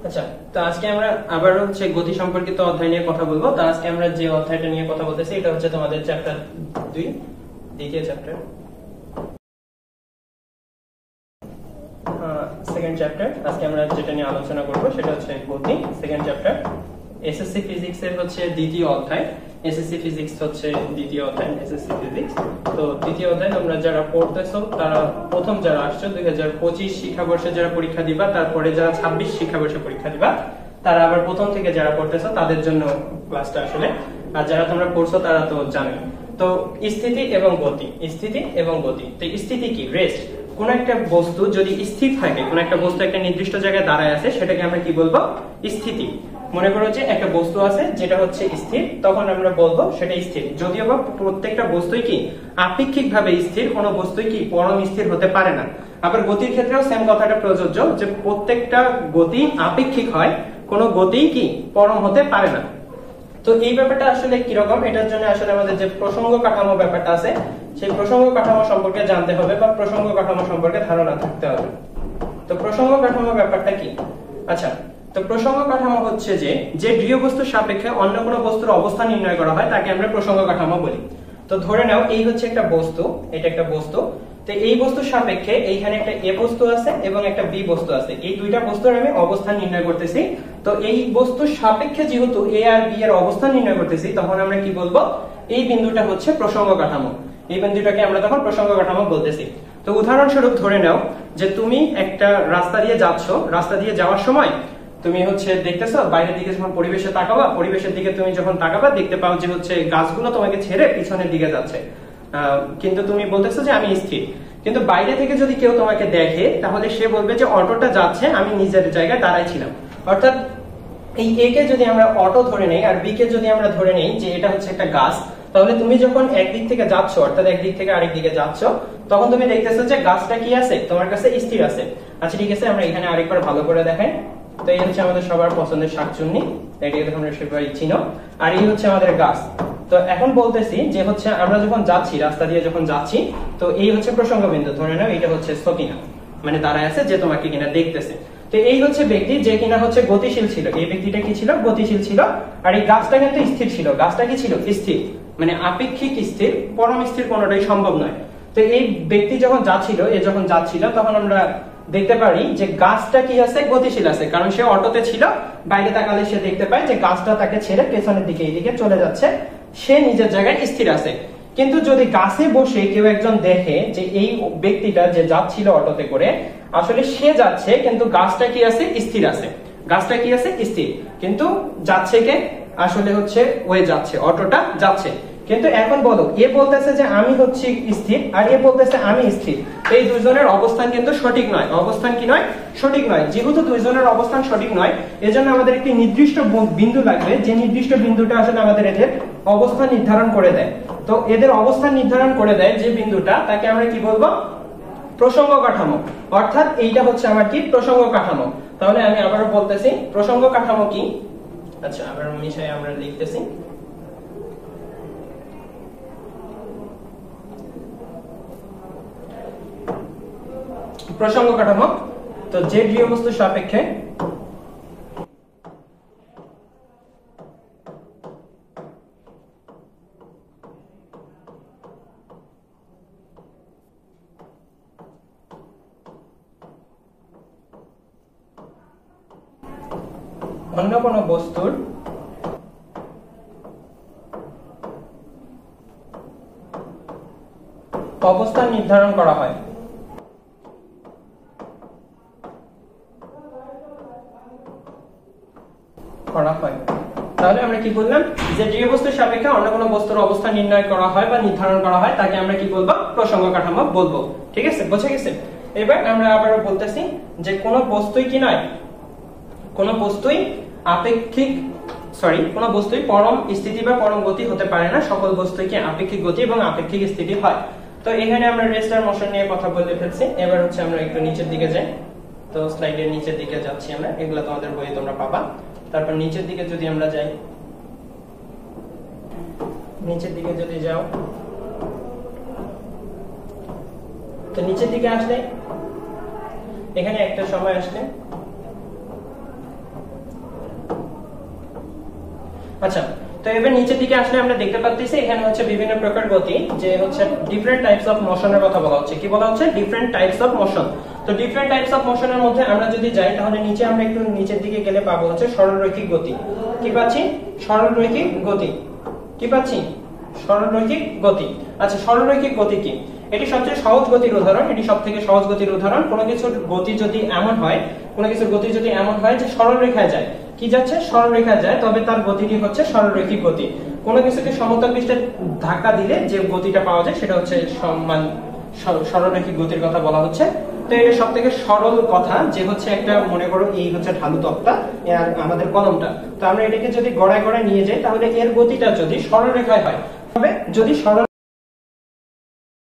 আচ্ছা, তো আজকে আমরা আবার হচ্ছে গতি সম্পর্কিত অধ্যায় নিয়ে কথা বলবো। তো আজকে আমরা যে অধ্যায়টা নিয়ে কথা বলতেছি এটা হচ্ছে তোমাদের চ্যাপ্টার 2, দ্বিতীয় চ্যাপ্টার, সেকেন্ড চ্যাপ্টার। আজকে আমরা যেটা নিয়ে আলোচনা করব সেটা হচ্ছে গতি, সেকেন্ড চ্যাপ্টার। এসএসসি ফিজিক্স এর হচ্ছে দ্বিতীয় অধ্যায়। এসএসসি ফিজিক্স হচ্ছে দ্বিতীয় অধ্যায়, এসএসসি ফিজিক্স। তো দ্বিতীয় অধ্যায় তোমরা যারা পড়তেছো, তারা প্রথম যারা আসছো 2025 শিক্ষাবর্ষে যারা পরীক্ষা দিবা, তারপরে যারা 26 শিক্ষাবর্ষে পরীক্ষা দিবা, তারা আবার প্রথম থেকে যারা পড়তেছো তাদের জন্য ক্লাসটা আসলে। আর যারা তোমরা পড়ছো তারা তো জানো। তো স্থিতি এবং গতি, স্থিতি এবং গতি। তো স্থিতি কি? রেস্ট। কোন একটা বস্তু যদি স্থির থাকে, কোন একটা বস্তু একটা নির্দিষ্ট জায়গায় দাঁড়ায় আছে, সেটাকে আমরা কি বলবো? স্থিতি। মনে করো যে একটা বস্তু আছে যেটা হচ্ছে স্থির, তখন আমরা বলবো সেটা স্থির। যদিও বা প্রত্যেকটা বস্তুই কি আপেক্ষিক ভাবে স্থির, কোনো বস্তুই কি পরম স্থির হতে পারে না। আবার গতির ক্ষেত্রেও সেম কথাটা প্রযোজ্য, যে প্রত্যেকটা গতি আপেক্ষিক হয়, কোনো গতি কি পরম হতে পারে না। তো এই ব্যাপারটা আসলে কিরকম, এটার জন্য আসলে আমাদের যে প্রসঙ্গ কাঠামো ব্যাপারটা আছে, সেই প্রসঙ্গ কাঠামো সম্পর্কে জানতে হবে বা প্রসঙ্গ কাঠামো সম্পর্কে ধারণা থাকতে হবে। তো প্রসঙ্গ কাঠামো ব্যাপারটা কি? আচ্ছা, তো প্রসঙ্গ কাঠামো হচ্ছে যে দৃঢ় বস্তুর সাপেক্ষে অন্য কোনো বস্তুর অবস্থান নির্ণয় করা হয় তাকে আমরা প্রসঙ্গ কাঠামো বলি। তো ধরে নাও এই হচ্ছে একটা বস্তু, এটা একটা বস্তু। তো এই বস্তুর সাপেক্ষে এইখানে একটা এ বস্তু আছে এবং একটা বি বস্তু আছে। এই দুইটা বস্তুর আমি অবস্থান নির্ণয় করতেছি। তো এই বস্তুর সাপেক্ষে যেহেতু এ আর বি এর অবস্থান নির্ণয় করতেছি, তখন আমরা কি বলবো? এই বিন্দুটা হচ্ছে প্রসঙ্গ কাঠামো। এই বিন্দুটাকে আমরা তখন প্রসঙ্গ কাঠামো বলতেছি। তো উদাহরণস্বরূপ ধরে নাও যে তুমি একটা রাস্তা দিয়ে যাচ্ছ, রাস্তা দিয়ে যাওয়ার সময় তুমি হচ্ছে দেখতেছো বাইরের দিকে যখন পরিবেশে তাকাবা, পরিবেশের দিকে তুমি যখন তাকাবা দেখতে পাও যে হচ্ছে গাছগুলো তোমাকে ছেড়ে পিছনের দিকে যাচ্ছে, কিন্তু তুমি বলতেছো যে আমি স্থির। কিন্তু বাইরে থেকে যদি কেউ তোমাকে দেখে তাহলে সে বলবে যে অটোটা যাচ্ছে, আমি নিজের জায়গায় দাঁড়াই ছিলাম। অর্থাৎ এই এ কে যদি আমরা অটো ধরে নেই আর বি কে যদি আমরা ধরে নেই যে এটা হচ্ছে একটা গাছ, তাহলে তুমি যখন একদিক থেকে যাচ্ছ, অর্থাৎ একদিক থেকে আরেক দিকে যাচ্ছ, তখন তুমি দেখতেছো যে গাছটা কি আছে তোমার কাছে? স্থির আছে। আচ্ছা ঠিক আছে, আমরা এখানে আরেকবার ভালো করে দেখাই। তো এই হচ্ছে আমাদের সবার পছন্দের শাকচুন্নি, এটাকে তোমরা সবাই চিনো। আর এই হচ্ছে আমাদের গাছ। তো এখন বলতেছি যে হচ্ছে আমরা যখন যাচ্ছি, রাস্তা দিয়ে যখন যাচ্ছি, তো এই হচ্ছে প্রসঙ্গ বিন্দু। ধরে নাও এটা হচ্ছে সকিনা, মানে দাঁড়ায় আছে যে তোমাকে কিনা দেখতেছে। তো এই হচ্ছে ব্যক্তি যে কিনা হচ্ছে গতিশীল ছিল। এই ব্যক্তিটা কি ছিল? গতিশীল ছিল। আর এই গাছটা কিন্তু স্থির ছিল। গাছটা কি ছিল? স্থির, মানে আপেক্ষিক স্থির, পরম স্থির কোনোটাই সম্ভব নয়। তো এই ব্যক্তি যখন যাচ্ছিল, এ যখন যাচ্ছিল, তখন আমরা দেখতে পারি যে গাছটা কি আছে? গতিশীল আছে, কারণ সে অটোতে ছিল। বাইরে তাকালে সে দেখতে পায় যে গাছটা তাকে ছেড়ে পেছনের দিকে এইদিকে চলে যাচ্ছে, সে নিজের জায়গায় স্থির আছে। কিন্তু যদি গাছে বসে কেউ একজন দেখে যে এই ব্যক্তিটা যে যাচ্ছিল অটোতে করে, আসলে সে যাচ্ছে কিন্তু গাছটা কি আছে? স্থির আছে। গাছটা কি আছে? স্থির। কিন্তু যাচ্ছে কে? আসলে হচ্ছে ওয়ে যাচ্ছে, অটোটা যাচ্ছে। কিন্তু এখন বলো, এ বলতেছে যে আমি হচ্ছি স্থির, আর এ বলতেছে আমি স্থির। এই দুইজনের অবস্থান কিন্তু সঠিক নয়। অবস্থান কি নয়? সঠিক নয়। যেহেতু দুইজনের অবস্থান সঠিক নয়, এজন্য আমাদের একটি নির্দিষ্ট বিন্দু লাগবে, যে নির্দিষ্ট বিন্দুটা আসলে আমাদের এদের অবস্থান নির্ধারণ করে দেয়। তো এদের অবস্থান নির্ধারণ করে দেয় যে বিন্দুটা, তাকে আমরা কি বলবো? প্রসঙ্গ কাঠামো। অর্থাৎ এইটা হচ্ছে আমার কি? প্রসঙ্গ কাঠামো। তাহলে আমি আবারও বলতেছি প্রসঙ্গ কাঠামো কি। আচ্ছা, আবার মিশাই আমরা লিখতেছি। প্রসঙ্গ কাঠামো, তো যে দৃঢ় বস্তুর সাপেক্ষে অন্য কোনো বস্তুর অবস্থান নির্ধারণ করা হয়। তাহলে আমরা কি বললাম? যে দৃঢ় বস্তুর সাপেক্ষে অন্য কোনো বস্তুর অবস্থান নির্ণয় করা হয় বা নির্ধারণ করা হয়, তাকে আমরা কি বলবো? প্রসঙ্গ কাঠামো বলবো। ঠিক আছে, বোঝা গেছে? এবার আমরা আবারও বলতেছি যে কোনো বস্তুই কি নয়, কোনো বস্তুই আপেক্ষিক, কোনো বস্তুই পরম স্থিতি বা পরম গতি হতে পারে না। সকল বস্তুই কি আপেক্ষিক গতি এবং আপেক্ষিক স্থিতি হয়। তো এখানে আমরা রেস্ট আর মোশন নিয়ে কথা বলে ফেলছি। এবার হচ্ছে আমরা একটু নিচের দিকে যাই। তো স্লাইডের নিচের দিকে যাচ্ছি আমরা, এগুলো তোমাদের বইয়ে তোমরা পাবা। তারপর নিচের দিকে যদি আমরা যাই, নিচের দিকে যদি যাও, তো নিচের দিকে আসলে এখানে একটা সময় আসলে আচ্ছা, তো এবার নিচের দিকে আসলে আমরা দেখতে পাচ্ছি এখানে হচ্ছে বিভিন্ন প্রকার গতি, যে হচ্ছে ডিফারেন্ট টাইপস অফ মোশনের কথা বলা হচ্ছে। কি বলা হচ্ছে? Different types of motion. তো ডিফারেন্ট টাইপস অফ মোশনের মধ্যে আমরা যদি যাই তাহলে নিচে আমরা একটু নিচের দিকে গেলে পাবো হচ্ছে সরলরৈখিক গতি। কি পাচ্ছি? সরলরৈখিক গতি। কি পাচ্ছি? সরলরৈখিক গতি। আচ্ছা, সরলরৈখিক গতি কি? এটি সবচেয়ে সহজ গতির উদাহরণ, এটি সবথেকে সহজ গতির উদাহরণ। কোনো কিছুর গতি যদি এমন হয়, কোনো কিছুর গতি যদি এমন হয় যে সরল রেখায় যায়, কি যাচ্ছে? সরল রেখায় যায়, তবে তার গতিটি হচ্ছে সরলরৈখিক গতি। কোনো কিছুকে সমতল পৃষ্ঠে ধাক্কা দিলে যে গতিটা পাওয়া যায় সেটা হচ্ছে সরলরৈখিক গতির কথা বলা হচ্ছে। তো এটা সবথেকে সরল কথা, যে হচ্ছে একটা মনে করো এই হচ্ছে ঢালু তক্তা আর আমাদের কলমটা, তো আমরা এটাকে যদি গড়ায় গড়ায় নিয়ে যাই তাহলে এর গতিটা যদি সরল রেখায় হয়, তবে যদি সরল